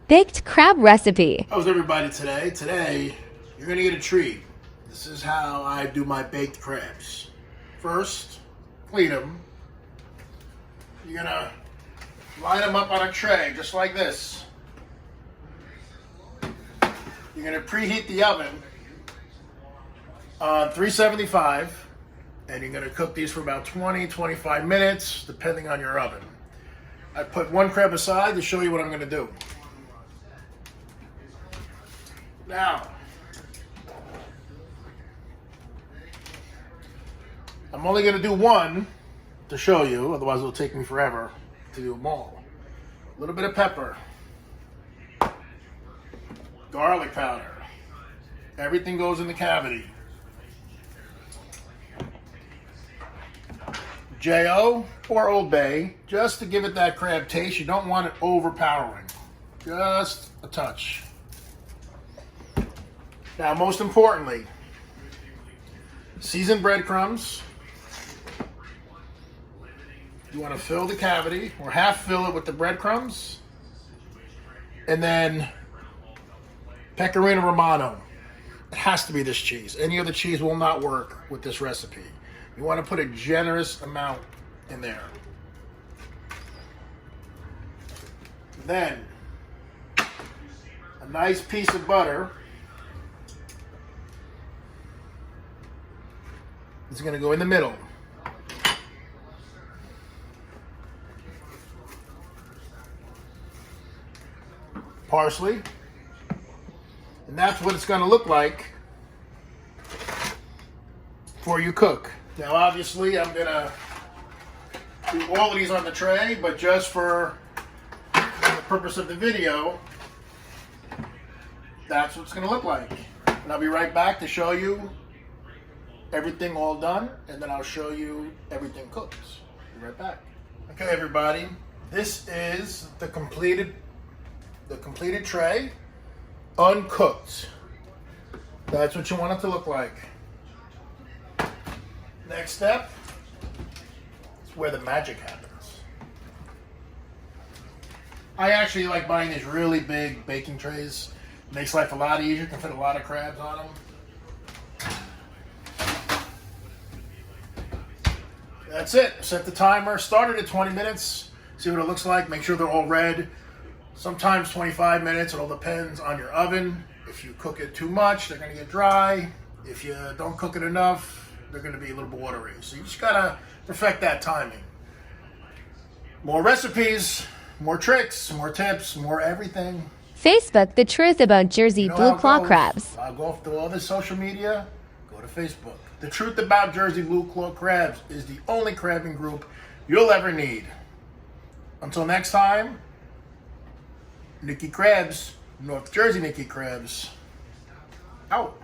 Baked crab recipe. How's everybody today? Today, you're gonna get a treat. This is how I do my baked crabs. First, clean them. You're gonna line them up on a tray, just like this. You're gonna preheat the oven on 375, and you're gonna cook these for about 20-25 minutes, depending on your oven. I put one crab aside to show you what I'm gonna do. Now, I'm only going to do one to show you, otherwise it'll take me forever to do them all. A little bit of pepper, garlic powder, everything goes in the cavity. J.O. or Old Bay, just to give it that crab taste. You don't want it overpowering, just a touch. Now, most importantly, seasoned breadcrumbs. You want to fill the cavity, or half fill it with the breadcrumbs. And then Pecorino Romano. It has to be this cheese. Any other cheese will not work with this recipe. You want to put a generous amount in there. Then, a nice piece of butter. It's going to go in the middle. Parsley. And that's what it's going to look like before you cook. Now, obviously, I'm going to do all of these on the tray, but just for the purpose of the video, that's what it's going to look like. And I'll be right back to show you everything all done, and then I'll show you everything cooked. Be right back. Okay, everybody, this is the completed tray, uncooked. That's what you want it to look like. Next step is where the magic happens. I actually like buying these really big baking trays. Makes life a lot easier. You can fit a lot of crabs on them. That's it. Set the timer. Start it at 20 minutes. See what it looks like. Make sure they're all red. Sometimes 25 minutes. It all depends on your oven. If you cook it too much, they're going to get dry. If you don't cook it enough, they're going to be a little watery. So you just got to perfect that timing. More recipes, more tricks, more tips, more everything. Facebook, the truth about Jersey You know blue how it claw goes. crabs. I'll go through all this social media. Go to Facebook. The truth about Jersey Blue Claw Crabs is the only crabbing group you'll ever need. Until next time, Nikki Krabs, North Jersey Nikki Krabs, out.